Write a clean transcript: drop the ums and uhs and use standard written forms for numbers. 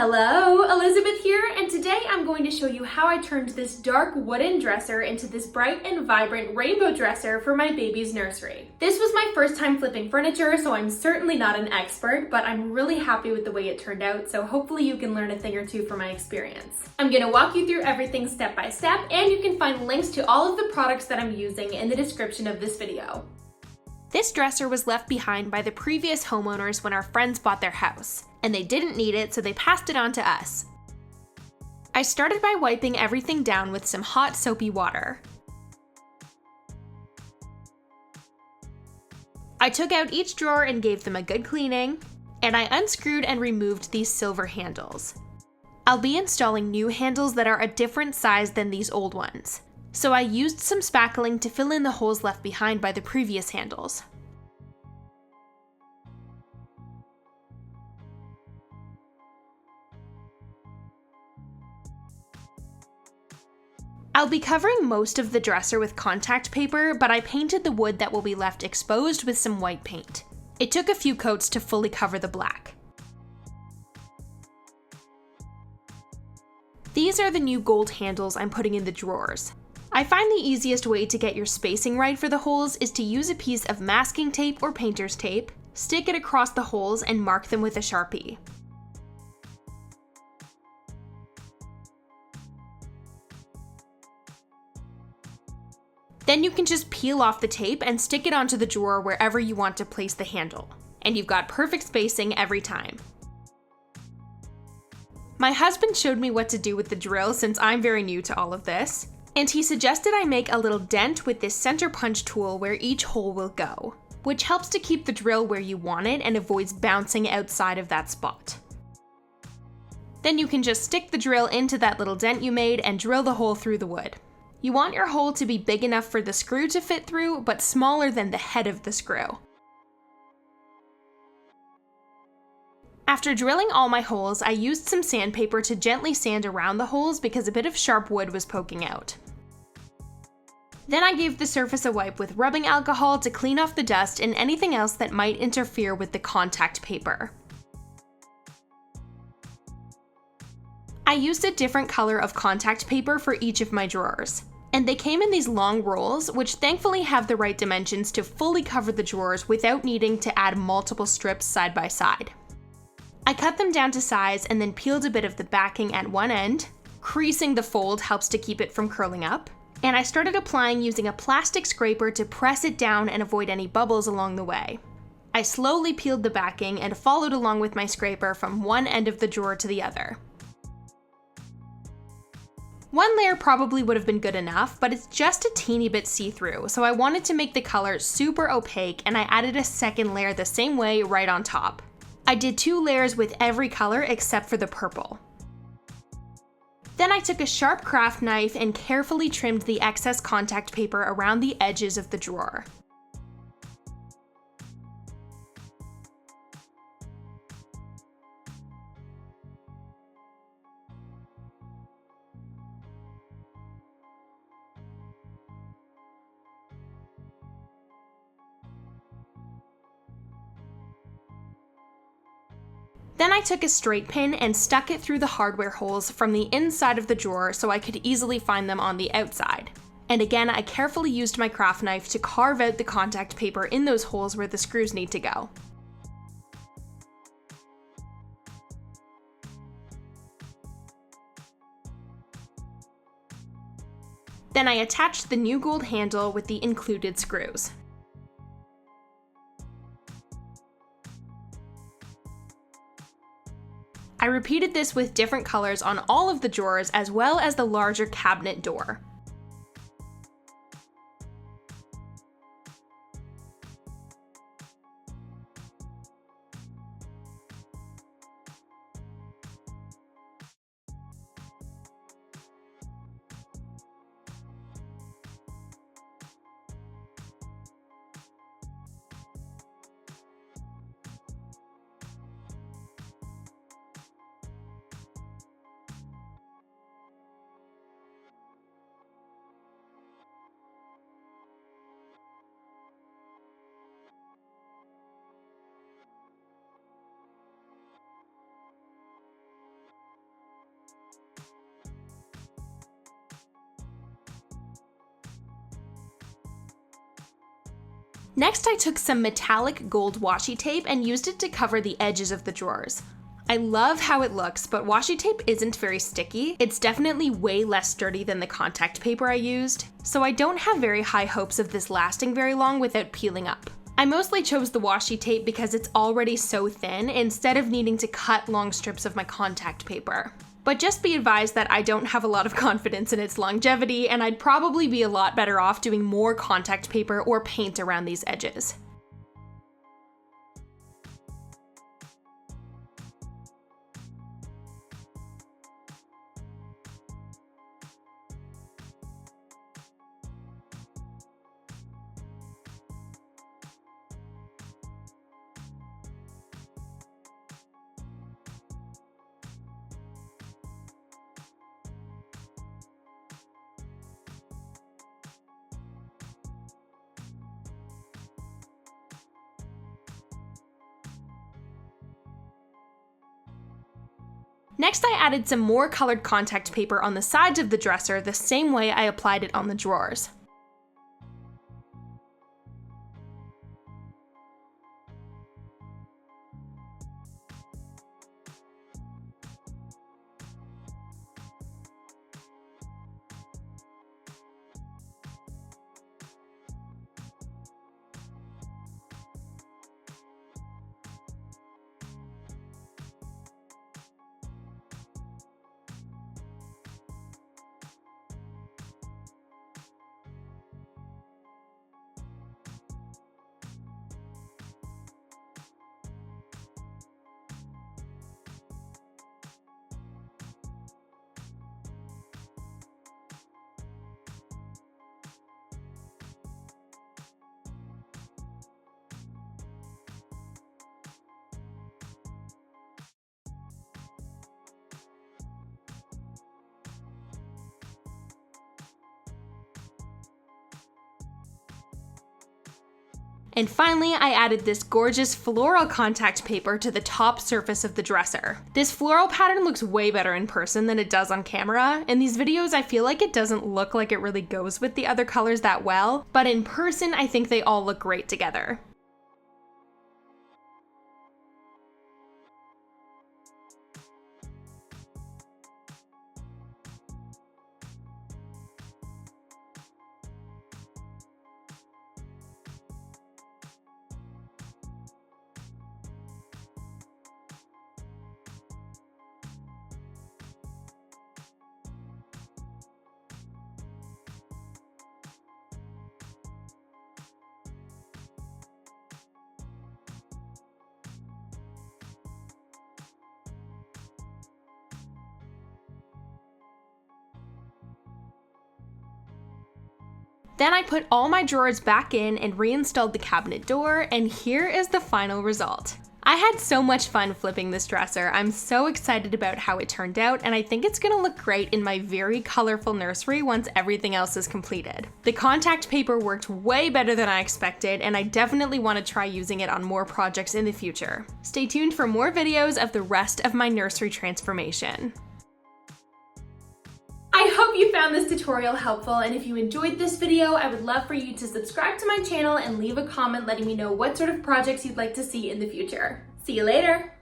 Hello, Elizabeth here, and today I'm going to show you how I turned this dark wooden dresser into this bright and vibrant rainbow dresser for my baby's nursery. This was my first time flipping furniture, so I'm certainly not an expert, but I'm really happy with the way it turned out, so hopefully you can learn a thing or two from my experience. I'm going to walk you through everything step by step, and you can find links to all of the products that I'm using in the description of this video. This dresser was left behind by the previous homeowners when our friends bought their house, and they didn't need it, so they passed it on to us. I started by wiping everything down with some hot soapy water. I took out each drawer and gave them a good cleaning, and I unscrewed and removed these silver handles. I'll be installing new handles that are a different size than these old ones, so I used some spackling to fill in the holes left behind by the previous handles. I'll be covering most of the dresser with contact paper, but I painted the wood that will be left exposed with some white paint. It took a few coats to fully cover the black. These are the new gold handles I'm putting in the drawers. I find the easiest way to get your spacing right for the holes is to use a piece of masking tape or painter's tape, stick it across the holes, and mark them with a Sharpie. Then you can just peel off the tape and stick it onto the drawer wherever you want to place the handle, and you've got perfect spacing every time. My husband showed me what to do with the drill since I'm very new to all of this, and he suggested I make a little dent with this center punch tool where each hole will go, which helps to keep the drill where you want it and avoids bouncing outside of that spot. Then you can just stick the drill into that little dent you made and drill the hole through the wood. You want your hole to be big enough for the screw to fit through, but smaller than the head of the screw. After drilling all my holes, I used some sandpaper to gently sand around the holes because a bit of sharp wood was poking out. Then I gave the surface a wipe with rubbing alcohol to clean off the dust and anything else that might interfere with the contact paper. I used a different color of contact paper for each of my drawers, and they came in these long rolls, which thankfully have the right dimensions to fully cover the drawers without needing to add multiple strips side by side. I cut them down to size and then peeled a bit of the backing at one end. Creasing the fold helps to keep it from curling up, and I started applying using a plastic scraper to press it down and avoid any bubbles along the way. I slowly peeled the backing and followed along with my scraper from one end of the drawer to the other. One layer probably would have been good enough, but it's just a teeny bit see-through, so I wanted to make the color super opaque, and I added a second layer the same way right on top. I did 2 layers with every color except for the purple. Then I took a sharp craft knife and carefully trimmed the excess contact paper around the edges of the drawer. Then I took a straight pin and stuck it through the hardware holes from the inside of the drawer so I could easily find them on the outside. And again, I carefully used my craft knife to carve out the contact paper in those holes where the screws need to go. Then I attached the new gold handle with the included screws. I repeated this with different colors on all of the drawers as well as the larger cabinet door. Next, I took some metallic gold washi tape and used it to cover the edges of the drawers. I love how it looks, but washi tape isn't very sticky. It's definitely way less sturdy than the contact paper I used, so I don't have very high hopes of this lasting very long without peeling up. I mostly chose the washi tape because it's already so thin instead of needing to cut long strips of my contact paper. But just be advised that I don't have a lot of confidence in its longevity, and I'd probably be a lot better off doing more contact paper or paint around these edges. Next, I added some more colored contact paper on the sides of the dresser the same way I applied it on the drawers. And finally, I added this gorgeous floral contact paper to the top surface of the dresser. This floral pattern looks way better in person than it does on camera. In these videos, I feel like it doesn't look like it really goes with the other colors that well, but in person, I think they all look great together. Then I put all my drawers back in and reinstalled the cabinet door, and here is the final result. I had so much fun flipping this dresser. I'm so excited about how it turned out, and I think it's gonna look great in my very colorful nursery once everything else is completed. The contact paper worked way better than I expected, and I definitely want to try using it on more projects in the future. Stay tuned for more videos of the rest of my nursery transformation. I hope you found this tutorial helpful, and if you enjoyed this video, I would love for you to subscribe to my channel and leave a comment letting me know what sort of projects you'd like to see in the future. See you later!